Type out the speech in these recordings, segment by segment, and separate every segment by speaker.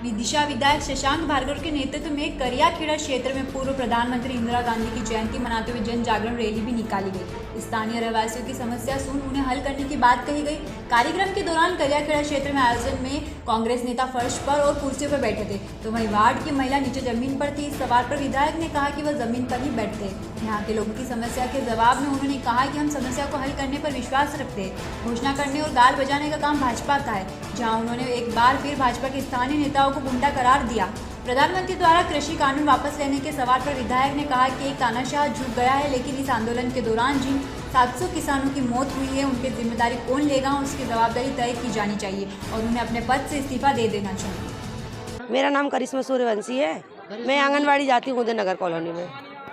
Speaker 1: विदिशा विधायक शशांक भार्गव के नेतृत्व में करियाखेड़ा क्षेत्र में पूर्व प्रधानमंत्री इंदिरा गांधी की जयंती मनाते हुए जन जागरण रैली भी निकाली गई। स्थानीय रहवासियों की समस्या सुन उन्हें हल करने की बात कही गई। कार्यक्रम के दौरान करियाखेड़ा क्षेत्र में आयोजन में कांग्रेस नेता फर्श पर और कुर्सियों पर बैठे थे, तो वहीं वार्ड की महिला नीचे जमीन पर थी। इस सवाल पर विधायक ने कहा कि वह जमीन पर ही बैठते। यहाँ के लोगों की समस्या के जवाब में उन्होंने कहा कि हम समस्या को हल करने पर विश्वास रखते हैं। घोषणा करने और गाल बजाने का काम भाजपा का है, जहाँ उन्होंने एक बार फिर भाजपा के स्थानीय नेताओं को गुंडा करार दिया। प्रधानमंत्री द्वारा कृषि कानून वापस लेने के सवाल पर विधायक ने कहा कि एक तानाशाह झुक गया है, लेकिन इस आंदोलन के दौरान जिन 700 किसानों की मौत हुई है उनकी जिम्मेदारी कौन लेगा, उसकी जवाबदारी तय की जानी चाहिए और उन्हें अपने पद से इस्तीफा दे देना चाहिए।
Speaker 2: मेरा नाम करिश्मा सूर्यवंशी है। मैं आंगनवाड़ी जाती हूँ उदय नगर कॉलोनी में।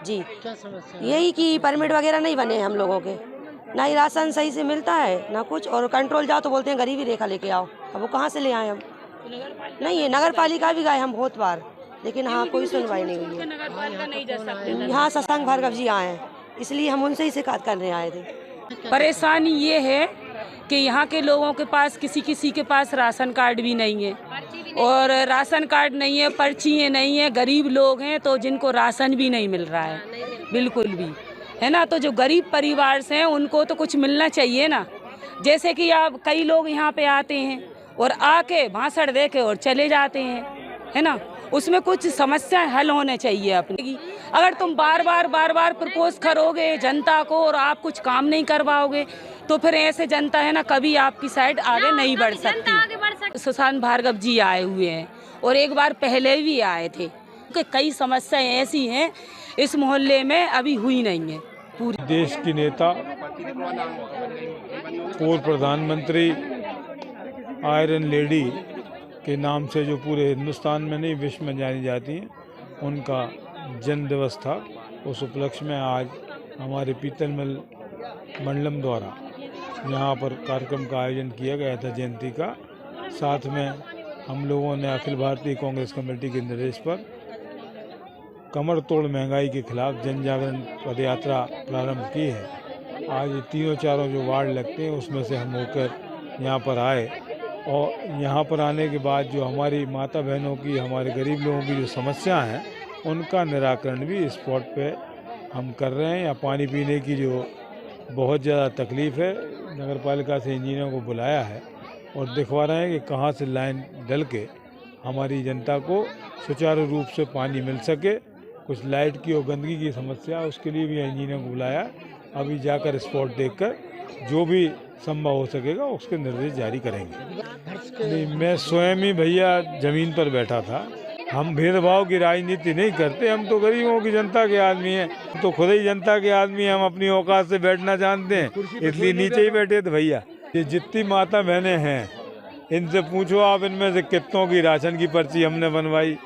Speaker 2: जी,
Speaker 3: क्या समस्या?
Speaker 2: यही कि परमिट वगैरह नहीं बने हम लोगों के, ना ही राशन सही से मिलता है ना कुछ, और कंट्रोल जाओ तो बोलते हैं गरीबी रेखा लेके आओ। अब वो कहाँ से ले आए हम? नहीं है, नगर पालिका भी गए हम बहुत बार, लेकिन हाँ कोई सुनवाई नहीं हुई है। यहाँ शशांक भार्गव जी आए हैं, इसलिए हम उनसे ही शिकायत करने आए थे।
Speaker 4: परेशानी ये है कि यहाँ के लोगों के पास किसी के पास राशन कार्ड भी नहीं है, और राशन कार्ड नहीं है, पर्चियाँ नहीं है, गरीब लोग हैं तो जिनको राशन भी नहीं मिल रहा है बिल्कुल भी, है ना। तो जो गरीब परिवार से हैं उनको तो कुछ मिलना चाहिए ना। जैसे कि आप कई लोग यहाँ पे आते हैं और आके भाषण दे के और चले जाते हैं, है ना। उसमें कुछ समस्या हल होने चाहिए अपनी। अगर तुम बार बार प्रपोज करोगे जनता को और आप कुछ काम नहीं करवाओगे तो फिर ऐसे जनता है ना कभी आपकी साइड आगे नहीं बढ़ सकती। शशांक भार्गव जी आए हुए हैं और एक बार पहले भी आए थे, क्योंकि कई समस्याएं ऐसी हैं इस मोहल्ले में अभी हुई नहीं है। पूरी
Speaker 5: देश की नेता, पूर्व प्रधानमंत्री, आयरन लेडी के नाम से जो पूरे हिंदुस्तान में नहीं विश्व में जानी जाती हैं, उनका जन्म दिवस था। उस उपलक्ष्य में आज हमारे पीतलमल मंडलम द्वारा यहाँ पर कार्यक्रम का आयोजन किया गया था जयंती का। साथ में हम लोगों ने अखिल भारतीय कांग्रेस कमेटी के निर्देश पर कमर तोड़ महंगाई के खिलाफ जन जागरण पद यात्रा प्रारंभ की है। आज ये तीनों चारों जो वार्ड लगते हैं उसमें से हम होकर यहाँ पर आए, और यहाँ पर आने के बाद जो हमारी माता बहनों की, हमारे गरीब लोगों की जो समस्या हैं उनका निराकरण भी स्पॉट पे हम कर रहे हैं। या पानी पीने की जो बहुत ज़्यादा तकलीफ़ है, नगर पालिका से इंजीनियरों को बुलाया है और दिखवा रहे हैं कि कहाँ से लाइन डल के हमारी जनता को सुचारू रूप से पानी मिल सके। कुछ लाइट की और गंदगी की समस्या, उसके लिए भी इंजीनियरों को बुलाया। अभी जाकर स्पॉट देखकर जो भी संभव हो सकेगा उसके निर्देश जारी करेंगे। नहीं, मैं स्वयं ही भैया ज़मीन पर बैठा था। हम भेदभाव की राजनीति नहीं करते, हम तो गरीबों की जनता के आदमी हैं, तो खुद ही जनता के आदमी हैं। हम अपनी औकात से बैठना जानते हैं, इसलिए नीचे ही बैठे थे भैया। ये जितनी माता बहनें हैं इनसे पूछो आप, इनमें से कितनों की राशन की पर्ची हमने बनवाई,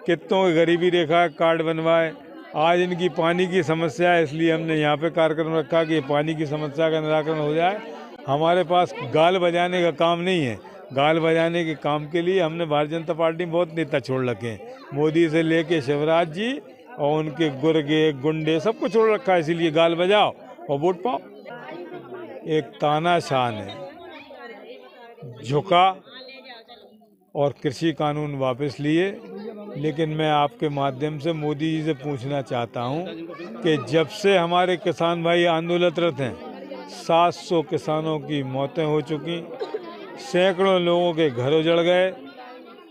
Speaker 5: कितनों की गरीबी रेखा कार्ड बनवाए। आज इनकी पानी की समस्या है, इसलिए हमने यहाँ पे कार्यक्रम रखा कि पानी की समस्या का निराकरण हो जाए। हमारे पास गाल बजाने का काम नहीं है। गाल बजाने के काम के लिए हमने भारतीय जनता पार्टी में बहुत नेता छोड़ रखे हैं, मोदी से लेके शिवराज जी और उनके गुर्गे गुंडे सबको छोड़ रखा है। इसीलिए गाल बजाओ और वोट पाओ। एक तानाशाह ने झुका और कृषि कानून वापस लिए, लेकिन मैं आपके माध्यम से मोदी जी से पूछना चाहता हूं कि जब से हमारे किसान भाई आंदोलनरत हैं, 700 किसानों की मौतें हो चुकी, सैकड़ों लोगों के घर उजड़ गए,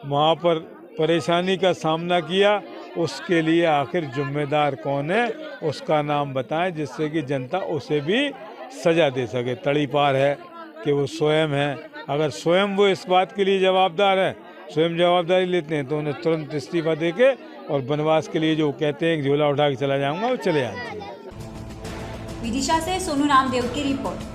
Speaker 5: वहाँ पर परेशानी का सामना किया, उसके लिए आखिर जिम्मेदार कौन है उसका नाम बताएं, जिससे कि जनता उसे भी सजा दे सके। तड़ी पार है कि वो स्वयं है। अगर स्वयं वो इस बात के लिए जवाबदार है, स्वयं जवाबदारी लेते हैं, तो उन्हें तुरंत इस्तीफा देके और वनवास के लिए जो कहते हैं झोला उठा के चला जाऊंगा, वो चले जाना चाहिए।
Speaker 1: विदिशा से सोनू रामदेव की रिपोर्ट।